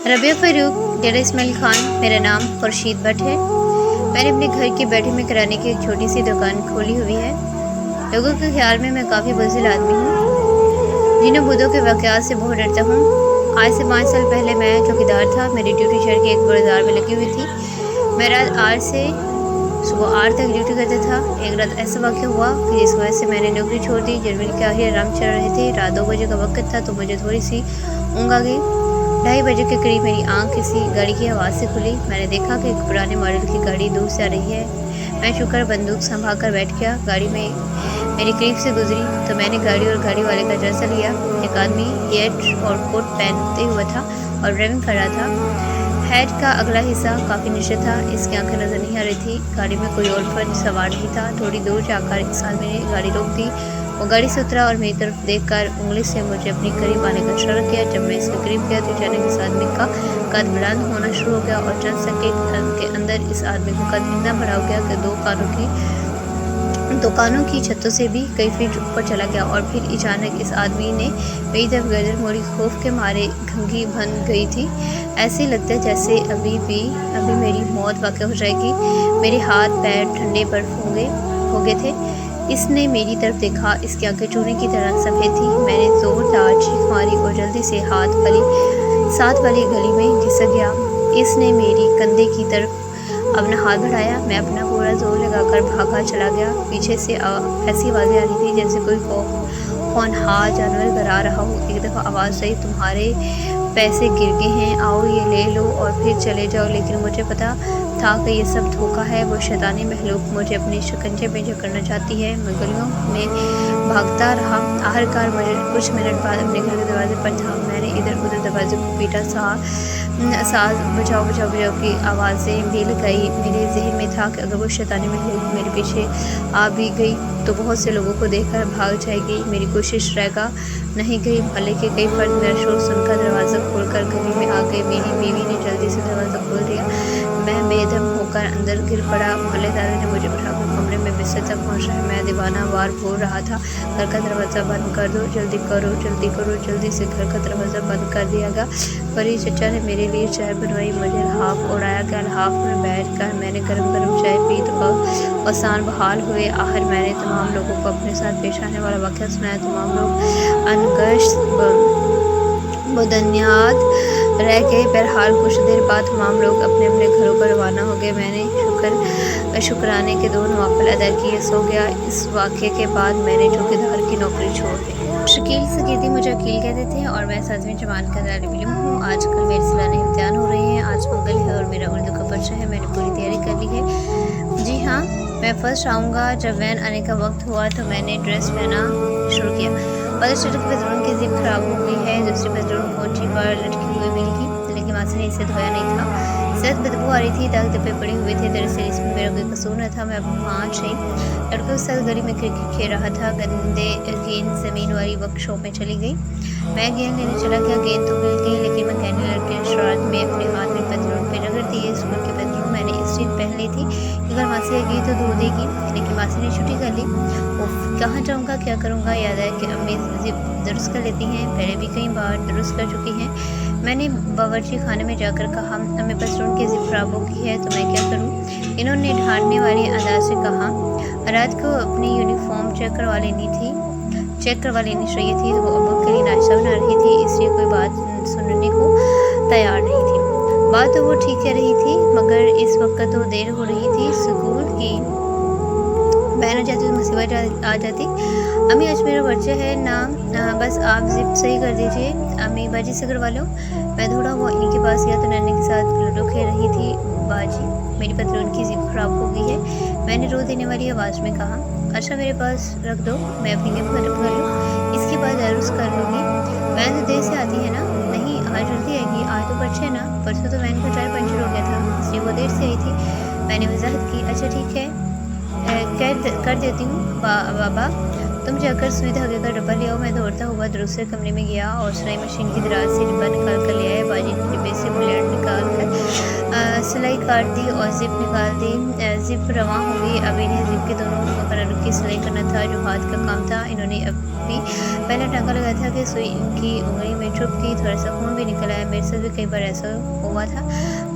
रबिया फ़ारूक, डेरा इस्माइल खान। मेरा नाम खुर्शीद भट्ट है। मैंने अपने घर की बैठे में किराने की एक छोटी सी दुकान खोली हुई है। लोगों के ख्याल में मैं काफ़ी बुज़दिल आदमी हूँ, जिन्हें बुद्धों के वाक़यात से बहुत डरता हूँ। आज से 5 साल पहले मैं चौकीदार था। मेरी ड्यूटी शहर के एक बाज़ार में लगी हुई थी। मैं रात 8 से सुबह 8 तक ड्यूटी करता था। एक रात ऐसा वाक़या हुआ कि जिस वजह से मैंने नौकरी छोड़ दी। जनवरी के आखिर आराम चल रहे थे। रात 2 बजे का वक्त था तो मुझे थोड़ी सी ऊँघ आ गई। 2:30 बजे के करीब मेरी आंख किसी गाड़ी की आवाज़ से खुली। मैंने देखा कि एक पुराने मॉडल की गाड़ी दूर से आ रही है। मैं छुपकर बंदूक संभाल कर बैठ गया। गाड़ी में मेरे करीब से गुजरी तो मैंने गाड़ी और गाड़ी वाले का जायजा लिया। एक आदमी हैट और कोट पहनते हुआ था और ड्राइविंग कर रहा था। हैट का अगला हिस्सा काफ़ी नीचे था, इसकी आंखें नज़र नहीं आ रही थी। गाड़ी में कोई और फर्द सवार नहीं था। थोड़ी दूर जाकर इस आदमी ने गाड़ी रोक दी। वो गाड़ी से उतरा और मेरी तरफ देखकर उंगली से मुझे अपनी करीब आने का इशारा किया। जब मैं इसके करीब गया तो अचानक इस आदमी का कद बुलंद होना शुरू हो गया और चंद सेकंड के अंदर इस आदमी का कद इतना बड़ा हो गया कि दुकानों की छतों से भी कई फीट ऊपर चला गया। और फिर अचानक इस आदमी ने मेरी तरफ गर्दन मोड़ी। खौफ के मारे घंगी बन गई थी। ऐसे लगता है जैसे अभी मेरी मौत वाक़ हो जाएगी। मेरे हाथ पैर ठंडे बर्फ हो गए थे। इसने मेरी तरफ देखा। इसकी आंखें चूने की तरह सफ़ेद थी। मैंने जोरदार चीख मारी और जल्दी से साथ वाली गली में घिसक गया। इसने मेरी कंधे की तरफ अपना हाथ बढ़ाया। मैं अपना पूरा जोर लगाकर भागा चला गया। पीछे से ऐसी आवाज़ें आ रही थी जैसे कोई होनहार जानवर डरा रहा हो। एक दफ़ा आवाज़ आई, तुम्हारे पैसे गिर गए हैं, आओ ये ले लो और फिर चले जाओ। लेकिन मुझे पता था कि ये सब धोखा है। वो शैतानी महलूक मुझे अपने शिकंजे में जकड़ना चाहती है। मैं गलियों में भागता रहा। आखिरकार मुझे कुछ मिनट बाद अपने घर के दरवाजे पर था। मैंने इधर उधर दरवाजे को पीटा। साथ बचाओ बचाओ बचाओ की आवाज़ें भी लगाई। मेरे जहन में था कि अगर वो शैतानी महलूक मेरे पीछे आ भी गई तो बहुत से लोगों को देखकर भाग जाएगी। मेरी कोशिश रहेगा नहीं गई। भले के कई फर्द मेरा शोर सुनकर दरवाज़ा खोलकर गली में आ गए। मेरी बीवी ने जल्दी से दरवाज़ा खोल दिया। मैं बेदम होकर अंदर गिर पड़ा। मोहल्लेदारों ने मुझे उठाकर कमरे में बिस्तर तक पहुँचाया। मैं दीवाना वार बोल रहा था, घर का दरवाज़ा बंद कर दो, जल्दी करो जल्दी करो। जल्दी से घर का दरवाज़ा बंद कर दिया गया। परी चचा ने मेरे लिए चाय बनवाई। मुझे लहाफ उड़ाया गया। लहाफ में बैठ कर मैंने गर्म गर्म चाय पी तो आसान बहाल हुए। आखिर मैंने तमाम लोगों को अपने साथ पेश आने वाला वाक़या सुनाया। तमाम लोग अनगश्त बुनियाद रह गए। बहरहाल कुछ देर बाद तमाम लोग अपने अपने घरों पर रवाना हो गए। मैंने शुक्राने के 2 नवाफिल अदा किए, सो गया। इस वाक़े के बाद मैंने चौकीदार की नौकरी छोड़ दी। शकील सकीती मुझे अकील कहते थे और मैं 7वीं जमात का तालिब इल्म हूँ। आजकल मेरे सालाना इम्तिहान हो रहे हैं। आज मंगल है और मेरा उर्दू का पर्चा है। मैंने पूरी तैयारी कर ली है। जी हाँ, मैं फर्स्ट आऊँगा। जब वैन आने का वक्त हुआ तो मैंने ड्रेस पहना शुरू किया। पता चला कि पेट्रोल की जिप खराब हो गई है। दूसरी पेट्रोल कोठी पर लटकी हुई मिली, लेकिन मासी ने इसे धोया नहीं था। सख्त बदबू आ रही थी, दाग धब्बे पड़े हुए थे। दरअसल इसमें मेरा कोई कसूर न था। मैं 5-6 लड़कों के साथ गली में क्रिकेट खेल रहा था। गेंद ज़मीन वाली वर्कशॉप में चली गई। मैं गेंद लेने चला गया। गेंद तो मिल गई, लेकिन मैकेनिक लड़के ने शरारत में अपने हाथ में पेट्रोल पे रगड़ दिए। स्कूल के पेट्रोल मैंने इस दिन पहन ली थी कि अगर मासी आएगी तो धो देगी, लेकिन मासी ने छुट्टी कर ली। कहाँ जाऊँगा, क्या करूँगा। याद है कि अम्मी जिप दुरुस्त कर लेती हैं, पहले भी कई बार दुरुस्त कर चुकी हैं। मैंने बावर्ची खाने में जाकर कहा, हमें पेट्रोल की जिप खराब हो गई है तो मैं क्या करूँ। इन्होंने ढांढने वाले अंदाज से कहा, रात को अपनी यूनिफॉर्म चेक करवा लेनी चाहिए थी। तो वो अब्बू के लिए नाश्ता बना रही थी, इसलिए कोई बात सुनने को तैयार नहीं थी। बात तो वो ठीक कह रही थी, मगर इस वक्त तो देर हो रही थी। स्कूल की बहन जाती तो मुसीबत आ जाती। अम्मी आज मेरा बच्चा है ना, बस आप जिप सही कर दीजिए। अम्मी बाजी से करवा लो। मैं दौड़ा हुआ इनके पास गया तो नन्हे के साथ लूडो खेल रही थी। बाजी, मेरी पतलून की जिप खराब हो गई है। मैंने रो देने वाली आवाज़ में कहा, अच्छा मेरे पास रख दो, मैं अपनी गेम खत्म कर लूँ, इसके बाद अर्ज कर लूँगी। वैन तो देर से आती है ना। नहीं, आज जल्दी आएगी, आज तो बच्चे है ना। परसों तो वैन का टायर पंचर हो गया था, इसलिए वो देर से आई थी। मैंने वजाहत की। अच्छा ठीक है, कर देती हूँ बाबा, तुम जाकर सुई धागे का डब्बा ले आओ। मैं दौड़ता हुआ दूसरे कमरे में गया और सिलाई मशीन की दराज से डिब्बा निकाल कर ले आया। बाजी ने डिब्बे से बुलेट निकाल कर सिलाई काट दी और ज़िप निकाल दी। ज़िप रवां हो गई। अब इन्हें ज़िप के दोनों कलर की सिलाई करना था जो हाथ का काम था। इन्होंने अभी पहले टाँका लगाया था कि सुई इनकी उंगली में चुभ गई, थोड़ा सा खून भी निकल आया। मेरे साथ भी कई बार ऐसा हुआ था,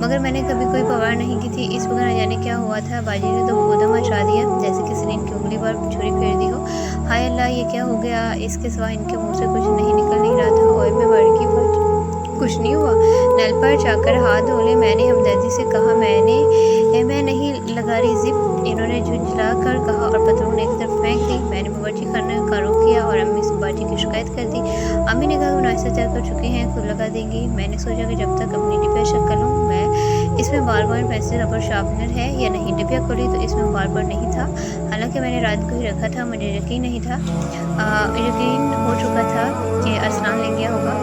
मगर मैंने कभी कोई परवाह नहीं की थी। इस वक्त न जाने क्या हुआ था, बाजी ने तो ऊधम मचा दिया जैसे किसी ने इनकी उंगली पर छुरी फेर दी हो। हाय अल्लाह, ये क्या हो गया। इसके सिवा इनके मुँह से कुछ निकल नहीं रहा था। और मैं बड़की पर कुछ नहीं हुआ, नल पर जाकर हाथ धो ले। मैंने हमदर्दी से कहा मैं नहीं लगा रही ज़िप। इन्होंने झुंझला कर कहा और पतलून एक तरफ फेंक दी। मैंने बावर्ची खाने का रुख किया और अम्मी से बाजी की शिकायत कर दी। अम्मी ने कहा वो नाश्ता तैयार कर चुकी हैं, खुद लगा देंगी। मैंने सोचा कि जब तक अपनी डिब्बिया चेक कर लूँ मैं इसमें बार बार पेंसिल रबर शार्पनर है या नहीं। डिब्बिया खोली तो इसमें बार बार नहीं था, हालांकि मैंने रात को ही रखा था। मुझे यकीन नहीं था, यकीन हो चुका था कि अरसलान ले गया होगा।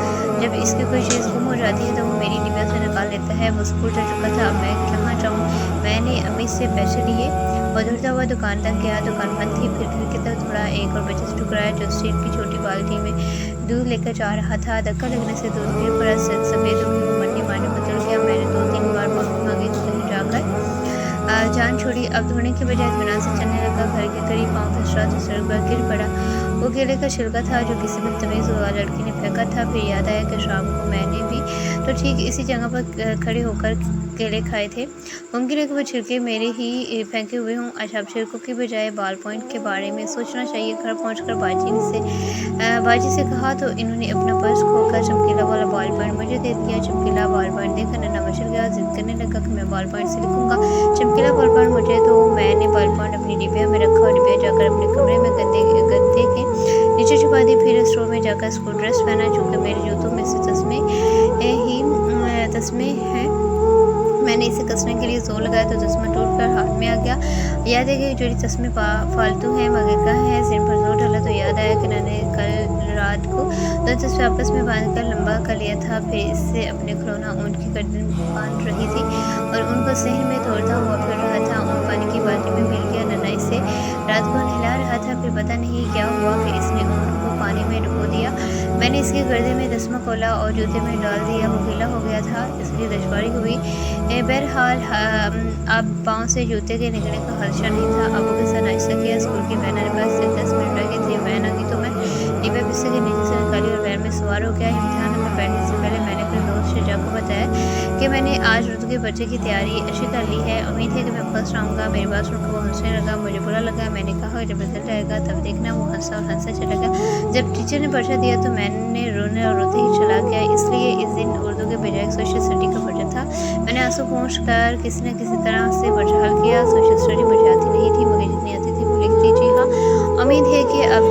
जब इसकी कोई चीज़ गुम हो जाती है तो वो मेरी डिब्बिया से निकाल लेता है। वो स्कूल जा चुका था, अब मैं कहाँ जाऊँ। मैंने अम्मी से पैसे लिए और दौड़ता हुआ दुकान तक गया। दुकान बंद थी। फिर घर की तरफ थोड़ा एक और बच्चे से टुकराया जो स्टील की छोटी बाल्टी में दूध लेकर जा रहा था। धक्का लगने से दूध गिर पड़ा। सफ़ेद हो गई, मंडी मारने बदल गया। मैंने 2-3 बार माफ़ी मांगी तो कहीं जाकर जान छोड़ी। अब धोने के बजाय इत्मीनान से चलने लगा। घर के करीब पाँव फिसला तो सड़क पर गिर पड़ा। वो केले का छिलका था जो किसी बदतमीज़ लड़की ने फेंका था। फिर याद आया कि शाम को मैंने भी तो ठीक इसी जगह पर खड़े होकर केले खाए थे। मुमकिन है कि वो छिलके मेरे ही फेंके हुए हों। अच्छा, अब छिलकों की बजाय बॉल पॉइंट के बारे में सोचना चाहिए। घर पहुंचकर बाजी से कहा तो इन्होंने अपना पर्स खोलकर चमकीला वाला बॉल पॉइंट मुझे दे दिया। चमकीला बॉल पॉइंट देखकर नन्हा मचल गया, जिद करने लगा कि मैं बॉल पॉइंट से लिखूंगा। चमकीला बॉल पॉइंट मुझे तो मैंने बॉल पॉइंट अपनी डिब्बिया में रखा और डिब्बिया जाकर अपने कमरे में गद्दे के नीचे छुपा दी। फिर स्टोर में जाकर स्कूल ड्रेस पहना। चूँकि मेरे जूतों में से तस्मे हैं, मैंने इसे कसने के लिए जोर लगाया तो तस्मा टूट कर हाथ में आ गया। याद है कि जोड़ी तस्मे फालतू हैं मगर का है। सिर पर जोर डाला तो याद आया कि मैंने कल रात को 2 तस्मे आपस में बांधकर लंबा कर लिया था। फिर इससे अपने खिलौना ऊँट की गर्दन बांध रही थी और उनको सहन में तोड़ता हुआ फिर रहा था। ऊँट पानी की बाल्टी में मिल गया। नन्हा इसे रात को नहला रहा था। फिर पता नहीं क्या हुआ कि इसने ऊँट को पानी में डुबो दिया। मैंने इसके गर्दे में तस्मा खोला और जूते में डाल दिया। वो गीला हो गया था, इसलिए दुश्वारी हुई। बहरहाल अब पाँव से जूते के निकलने का खदशा नहीं था। अबू के साथ नाश्ता किया। स्कूल की वैन आने पास 10 मिनट लगे थे। वैन आ गई तो मैं डिब्बा बिस्तर के नीचे से निकाली और वैन में सवार हो गया। इम्तिहान में बैठने से पहले मैंने अपने दोस्त शजा को बताया कि मैंने आज उर्दू के बच्चे की तैयारी अच्छी कर ली है। उम्मीद है कि मैं फर्स्ट आऊँगा। मेरी बात सुनकर वो हंसने लगा। मुझे बुरा लगा। मैंने कहा जब रिजल्ट आएगा तब देखना। वो हंसा और हंसा चला गया। जब टीचर ने पर्चा दिया तो मैंने रोने और रोते ही चला गया। इसलिए इस दिन उर्दू के बजाय सोशल स्टडी का पर्चा था। मैंने आंसू पहुँच कर किसी न किसी तरह से पर्चा हल किया। सोशल स्टडी मुझे आती नहीं थी मगर जितनी आती थी वो लिख दी। जी हाँ, उम्मीद है कि अब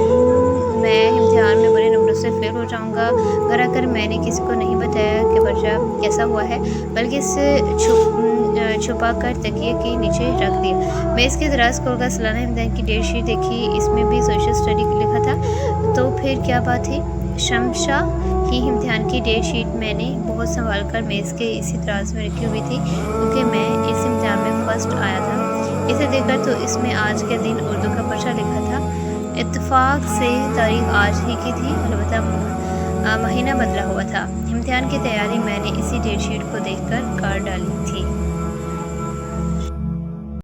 मैं इम्तिहान में बड़े नंबरों से फेल हो जाऊंगा। घर आकर मैंने किसी को नहीं बताया कि पर्चा कैसा हुआ है, बल्कि इसे छुपा कर तकिए के नीचे रख दिया। मैं इसके दराज खोलकर सालाना इम्तिहान की डेट शीट देखी। इसमें भी सोशल स्टडी लिखा था। तो फिर क्या बात थी। शमशा ही इम्तिहान की डेट शीट मैंने बहुत संभाल कर मेज़ के इसी दराज में रखी हुई थी क्योंकि मैं इस इम्तिहान में फ़र्स्ट आया था। इसे देखकर तो इसमें आज के दिन उर्दू का पर्चा लिखा था। इत्तेफाक से तारीख आज ही की थी, अलबत्ता महीना बदला हुआ था। इम्तिहान की तैयारी मैंने इसी डेट शीट को देखकर कर डाली थी।